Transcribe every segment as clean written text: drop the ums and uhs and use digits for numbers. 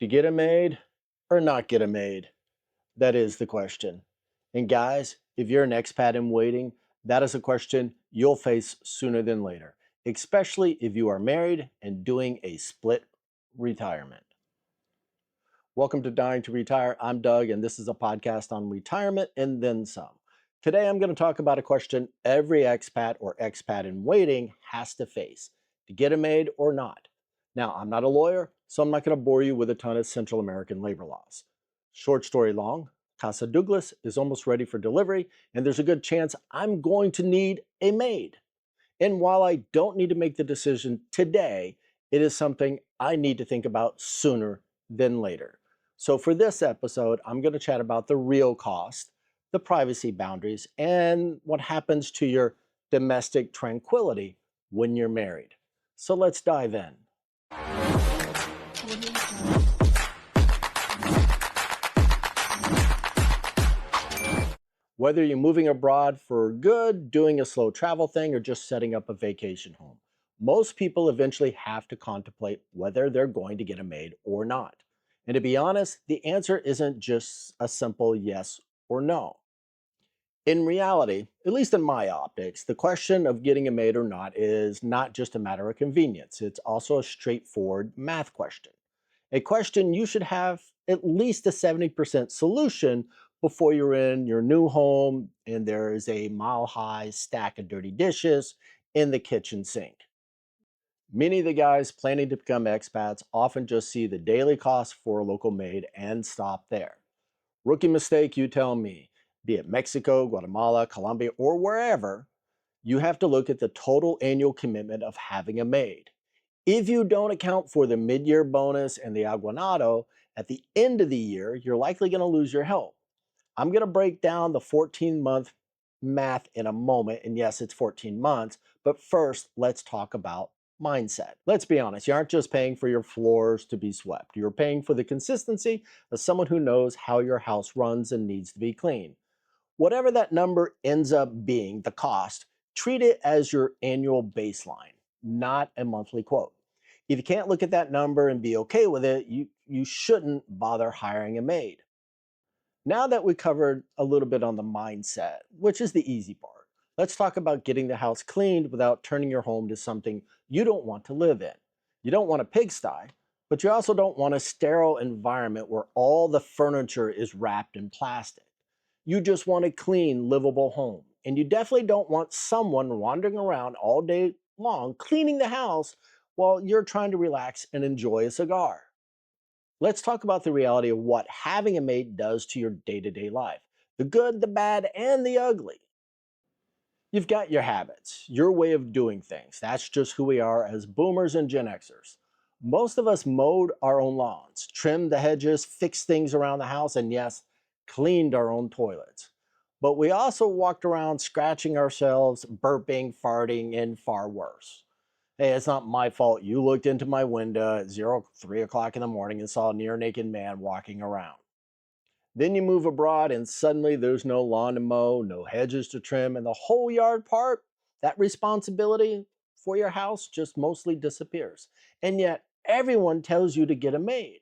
To get a maid or not get a maid? That is the question. And guys, if you're an expat in waiting, that is a question you'll face sooner than later, especially if you are married and doing a split retirement. Welcome to Dying to Retire. I'm Doug, and this is a podcast on retirement and then some. Today, I'm going to talk about a question every expat or expat in waiting has to face: to get a maid or not. Now, I'm not a lawyer, so I'm not going to bore you with a ton of Central American labor laws. Short story long, Casa Douglas is almost ready for delivery, and there's a good chance I'm going to need a maid. And while I don't need to make the decision today, it is something I need to think about sooner than later. So, for this episode, I'm going to chat about the real cost, the privacy boundaries, and what happens to your domestic tranquility when you're married. So, let's dive in. Whether you're moving abroad for good, doing a slow travel thing, or just setting up a vacation home, most people eventually have to contemplate whether they're going to get a maid or not. And to be honest, the answer isn't just a simple yes or no. In reality, at least in my optics, the question of getting a maid or not is not just a matter of convenience. It's also a straightforward math question. A question you should have at least a 70% solution before you're in your new home and there is a mile high stack of dirty dishes in the kitchen sink. Many of the guys planning to become expats often just see the daily cost for a local maid and stop there. Rookie mistake, you tell me. Be it Mexico, Guatemala, Colombia, or wherever, you have to look at the total annual commitment of having a maid. If you don't account for the mid-year bonus and the Aguinaldo, at the end of the year, you're likely going to lose your help. I'm going to break down the 14-month math in a moment. And yes, it's 14 months. But first, let's talk about mindset. Let's be honest, you aren't just paying for your floors to be swept. You're paying for the consistency of someone who knows how your house runs and needs to be clean. Whatever that number ends up being, the cost, treat it as your annual baseline, not a monthly quote. If you can't look at that number and be okay with it, you shouldn't bother hiring a maid. Now that we covered a little bit on the mindset, which is the easy part, let's talk about getting the house cleaned without turning your home to something you don't want to live in. You don't want a pigsty, but you also don't want a sterile environment where all the furniture is wrapped in plastic. You just want a clean, livable home. And you definitely don't want someone wandering around all day long cleaning the house while you're trying to relax and enjoy a cigar. Let's talk about the reality of what having a mate does to your day to day life: the good, the bad, and the ugly. You've got your habits, your way of doing things. That's just who we are as boomers and Gen Xers. Most of us mowed our own lawns, trimmed the hedges, fixed things around the house, and yes, cleaned our own toilets. But we also walked around scratching ourselves, burping, farting, and far worse. Hey, it's not my fault you looked into my window at 3 o'clock in the morning and saw a near naked man walking around. Then you move abroad and suddenly there's no lawn to mow, no hedges to trim, and the whole yard part, that responsibility for your house just mostly disappears. And yet everyone tells you to get a maid.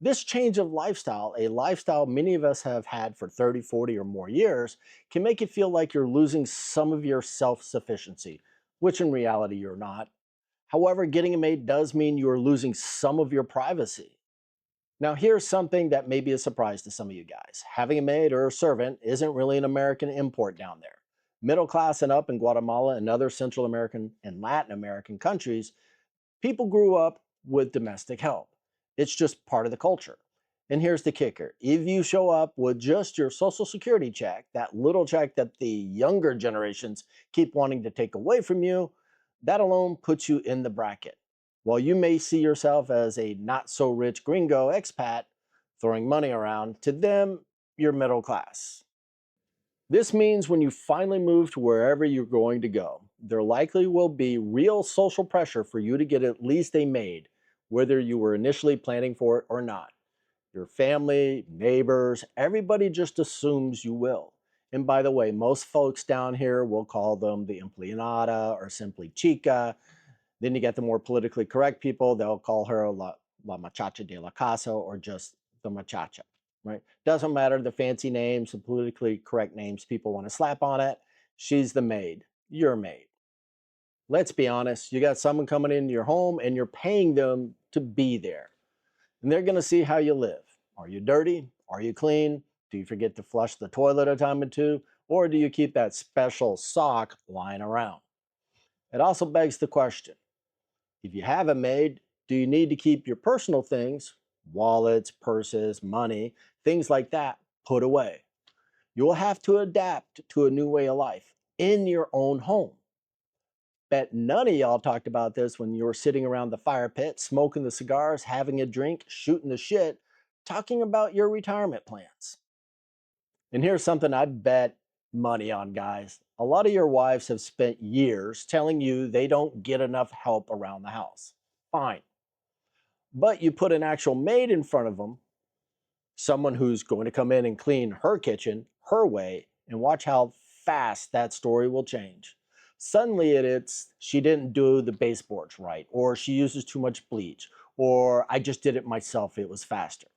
This change of lifestyle, a lifestyle many of us have had for 30, 40, or more years, can make it feel like you're losing some of your self sufficiency, which in reality you're not. However, getting a maid does mean you are losing some of your privacy. Now, here's something that may be a surprise to some of you guys. Having a maid or a servant isn't really an American import down there. Middle class and up in Guatemala and other Central American and Latin American countries, people grew up with domestic help. It's just part of the culture. And here's the kicker: if you show up with just your Social Security check, that little check that the younger generations keep wanting to take away from you, that alone puts you in the bracket. While you may see yourself as a not so rich gringo expat throwing money around, to them, you're middle class. This means when you finally move to wherever you're going to go, there likely will be real social pressure for you to get at least a maid, whether you were initially planning for it or not. Your family, neighbors, everybody just assumes you will. And by the way, most folks down here will call them the Empleada or simply Chica. Then you get the more politically correct people, they'll call her La Muchacha de la Casa, or just the Muchacha, right? Doesn't matter the fancy names, the politically correct names people want to slap on it. She's the maid, your maid. Let's be honest, you got someone coming into your home and you're paying them to be there. And they're going to see how you live. Are you dirty? Are you clean? Do you forget to flush the toilet a time or two? Or do you keep that special sock lying around? It also begs the question, if you have a maid, do you need to keep your personal things, wallets, purses, money, things like that, put away? You will have to adapt to a new way of life in your own home. Bet none of y'all talked about this when you were sitting around the fire pit, smoking the cigars, having a drink, shooting the shit, talking about your retirement plans. And here's something I'd bet money on, guys. A lot of your wives have spent years telling you they don't get enough help around the house. Fine. But you put an actual maid in front of them, someone who's going to come in and clean her kitchen her way, and watch how fast that story will change. Suddenly it's she didn't do the baseboards right, or she uses too much bleach, or I just did it myself, it was faster.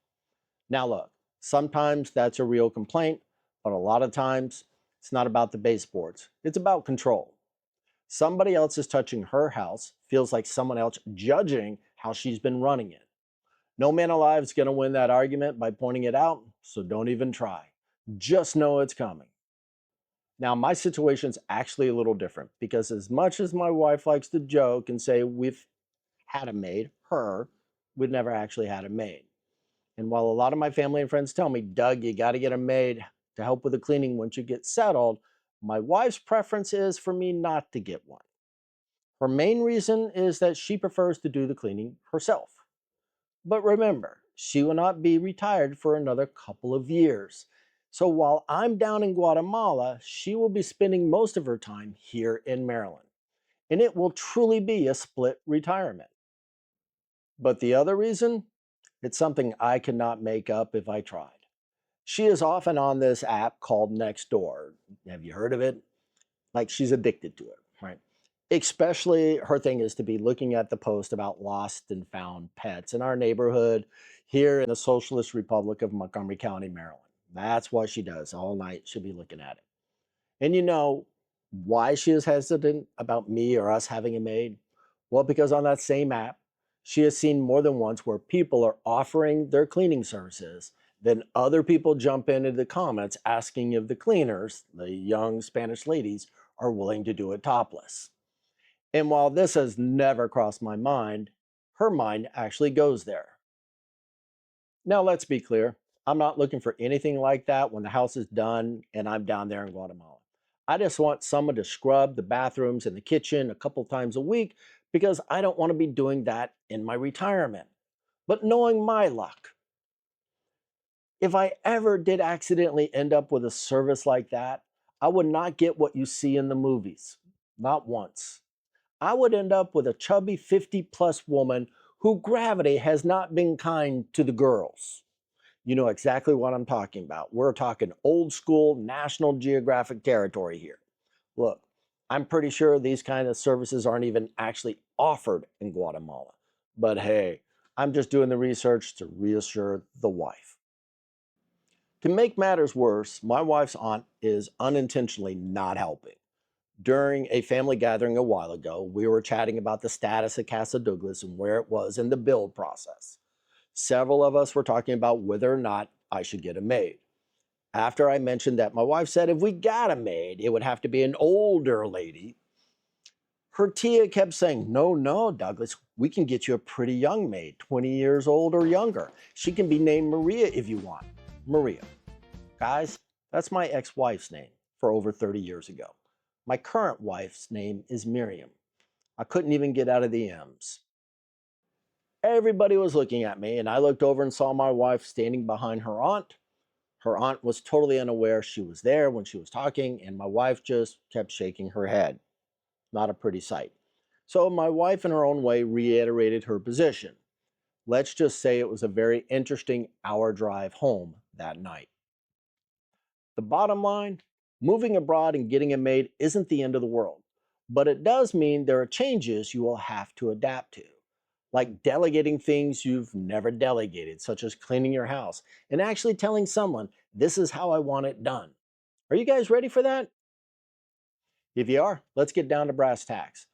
Now look, sometimes that's a real complaint, but a lot of times it's not about the baseboards. It's about control. Somebody else is touching her house, feels like someone else judging how she's been running it. No man alive is going to win that argument by pointing it out, so don't even try. Just know it's coming. Now, my situation's actually a little different because, as much as my wife likes to joke and say we've had a maid, her, we've never actually had a maid. And while a lot of my family and friends tell me, Doug, you got to get a maid to help with the cleaning once you get settled, my wife's preference is for me not to get one. Her main reason is that she prefers to do the cleaning herself. But remember, she will not be retired for another couple of years. So while I'm down in Guatemala, she will be spending most of her time here in Maryland. And it will truly be a split retirement. But the other reason? It's something I cannot make up if I tried. She is often on this app called Nextdoor. Have you heard of it? Like she's addicted to it, right? Especially her thing is to be looking at the post about lost and found pets in our neighborhood here in the Socialist Republic of Montgomery County, Maryland. That's what she does all night. She'll be looking at it. And you know why she is hesitant about me or us having a maid? Well, because on that same app, she has seen more than once where people are offering their cleaning services. Then other people jump into the comments asking if the cleaners, the young Spanish ladies, are willing to do it topless. And while this has never crossed my mind, her mind actually goes there. Now, let's be clear. I'm not looking for anything like that when the house is done and I'm down there in Guatemala. I just want someone to scrub the bathrooms and the kitchen a couple times a week because I don't want to be doing that in my retirement. But knowing my luck, if I ever did accidentally end up with a service like that, I would not get what you see in the movies. Not once. I would end up with a chubby 50-plus woman who gravity has not been kind to the girls. You know exactly what I'm talking about. We're talking old school National Geographic territory here. Look, I'm pretty sure these kind of services aren't even actually offered in Guatemala. But hey, I'm just doing the research to reassure the wife. To make matters worse, my wife's aunt is unintentionally not helping. During a family gathering a while ago, we were chatting about the status of Casa Douglas and where it was in the build process. Several of us were talking about whether or not I should get a maid. After I mentioned that, my wife said if we got a maid, it would have to be an older lady. Her tia kept saying, no, no, Douglas, we can get you a pretty young maid, 20 years old or younger. She can be named Maria if you want. Maria. Guys, that's my ex-wife's name for over 30 years ago. My current wife's name is Miriam. I couldn't even get out of the M's. Everybody was looking at me, and I looked over and saw my wife standing behind her aunt. Her aunt was totally unaware she was there when she was talking, and my wife just kept shaking her head. Not a pretty sight. So my wife, in her own way, reiterated her position. Let's just say it was a very interesting hour drive home that night. The bottom line, moving abroad and getting a maid isn't the end of the world, but it does mean there are changes you will have to adapt to. like delegating things you've never delegated, such as cleaning your house, and actually telling someone, this is how I want it done. Are you guys ready for that? If you are, let's get down to brass tacks.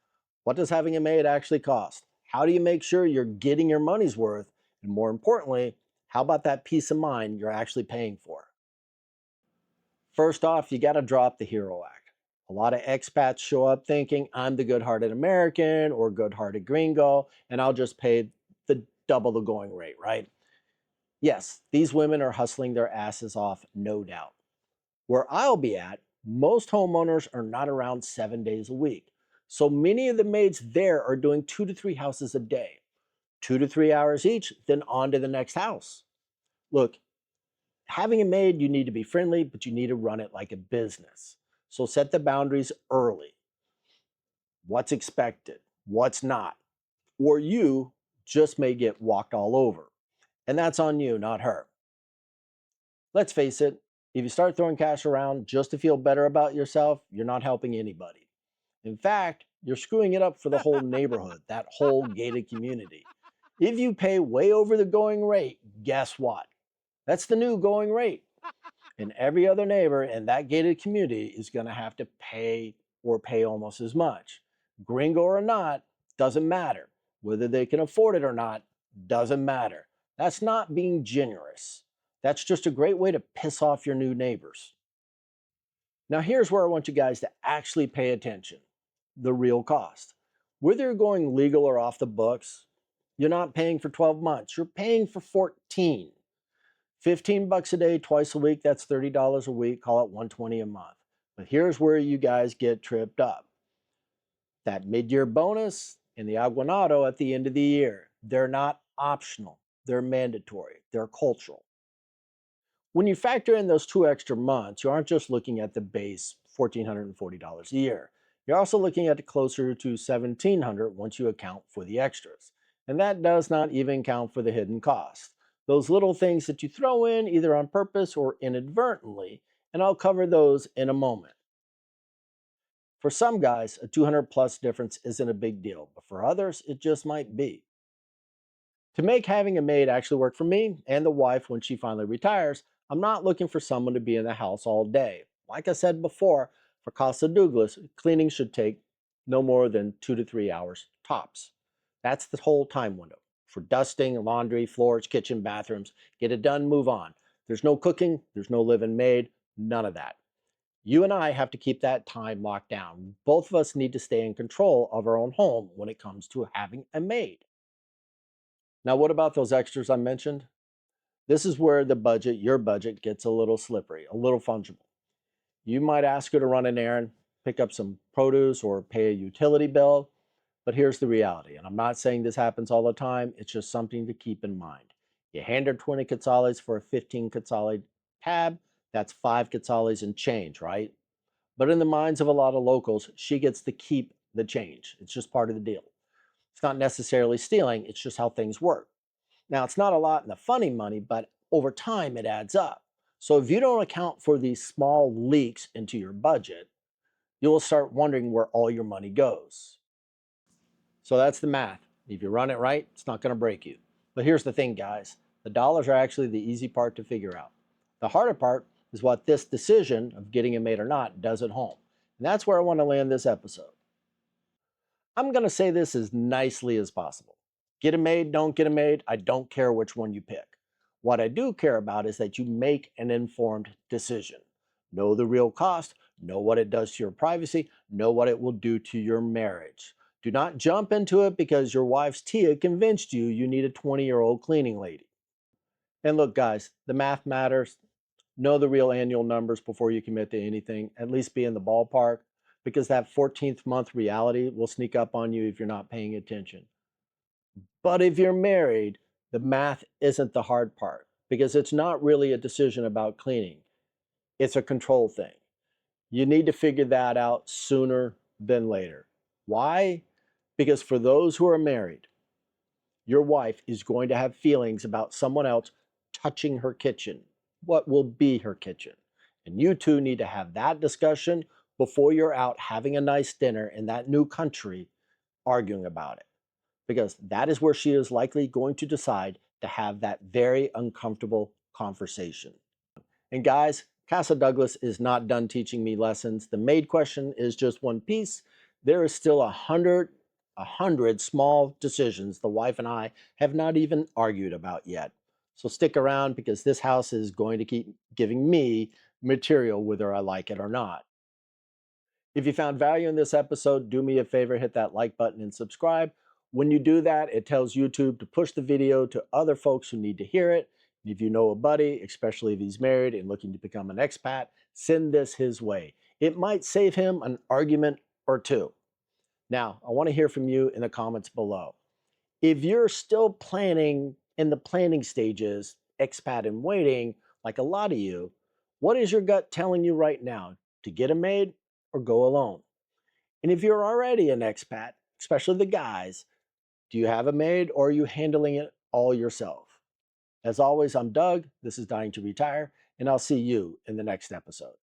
What does having a maid actually cost? How do you make sure you're getting your money's worth? And more importantly, how about that peace of mind you're actually paying for? First off, you got to drop the hero act. A lot of expats show up thinking, I'm the good hearted American or good hearted gringo, and I'll just pay the double the going rate, right? Yes, these women are hustling their asses off, no doubt. Where I'll be at, most homeowners are not around 7 days a week. So many of the maids there are doing 2 to 3 houses a day, 2 to 3 hours each, then on to the next house. Look, having a maid, you need to be friendly, but you need to run it like a business. So set the boundaries early. What's expected, what's not, or you just may get walked all over. And that's on you, not her. Let's face it, if you start throwing cash around just to feel better about yourself, you're not helping anybody. In fact, you're screwing it up for the whole neighborhood, that whole gated community. If you pay way over the going rate, guess what? That's the new going rate. And every other neighbor in that gated community is going to have to pay or pay almost as much. Gringo or not, doesn't matter. Whether they can afford it or not, doesn't matter. That's not being generous. That's just a great way to piss off your new neighbors. Now, here's where I want you guys to actually pay attention: the real cost. Whether you're going legal or off the books, you're not paying for 12 months, you're paying for 14. 15 bucks a day, twice a week, that's $30 a week, call it 120 a month. But here's where you guys get tripped up. That mid-year bonus and the Aguinaldo at the end of the year, they're not optional, they're mandatory, they're cultural. When you factor in those 2 extra months, you aren't just looking at the base $1,440 a year. You're also looking at closer to $1,700 once you account for the extras. And that does not even count for the hidden costs. Those little things that you throw in either on purpose or inadvertently, and I'll cover those in a moment. For some guys, a 200 plus difference isn't a big deal, but for others, it just might be. To make having a maid actually work for me and the wife when she finally retires, I'm not looking for someone to be in the house all day. Like I said before, for Casa Douglas, cleaning should take no more than 2 to 3 hours tops. That's the whole time window. For dusting, laundry, floors, kitchen, bathrooms, get it done, move on. There's no cooking, there's no living maid, none of that. You and I have to keep that time locked down. Both of us need to stay in control of our own home when it comes to having a maid. Now, what about those extras I mentioned? This is where your budget gets a little slippery, a little fungible. You might ask her to run an errand, pick up some produce, or pay a utility bill. But here's the reality, and I'm not saying this happens all the time, it's just something to keep in mind. You hand her 20 quetzales for a 15 quetzale tab, that's 5 quetzales and change, right? But in the minds of a lot of locals, she gets to keep the change. It's just part of the deal. It's not necessarily stealing, it's just how things work. Now, it's not a lot in the funny money, but over time it adds up. So if you don't account for these small leaks into your budget, you'll start wondering where all your money goes. So that's the math. If you run it right, it's not going to break you. But here's the thing, guys: the dollars are actually the easy part to figure out. The harder part is what this decision of getting a maid or not does at home. And that's where I want to land this episode. I'm going to say this as nicely as possible. Get a maid, don't get a maid, I don't care which one you pick. What I do care about is that you make an informed decision. Know the real cost, know what it does to your privacy, know what it will do to your marriage. Do not jump into it because your wife's Tia convinced you need a 20-year-old cleaning lady. And look, guys, the math matters. Know the real annual numbers before you commit to anything, at least be in the ballpark, because that 14th month reality will sneak up on you if you're not paying attention. But if you're married, the math isn't the hard part because it's not really a decision about cleaning, it's a control thing. You need to figure that out sooner than later. Why? Because for those who are married, your wife is going to have feelings about someone else touching her kitchen, what will be her kitchen. And you two need to have that discussion before you're out having a nice dinner in that new country arguing about it. because that is where she is likely going to decide to have that very uncomfortable conversation. And guys, Casa Douglas is not done teaching me lessons. The maid question is just one piece. There is still a hundred small decisions the wife and I have not even argued about yet. So stick around because this house is going to keep giving me material whether I like it or not. If you found value in this episode, do me a favor, hit that like button and subscribe. When you do that, it tells YouTube to push the video to other folks who need to hear it. And if you know a buddy, especially if he's married and looking to become an expat, send this his way. It might save him an argument or two. Now, I want to hear from you in the comments below. If you're still planning in the planning stages, expat and waiting, like a lot of you, what is your gut telling you right now? To get a maid or go alone? And if you're already an expat, especially the guys, do you have a maid or are you handling it all yourself? As always, I'm Doug. This is Dying to Retire, and I'll see you in the next episode.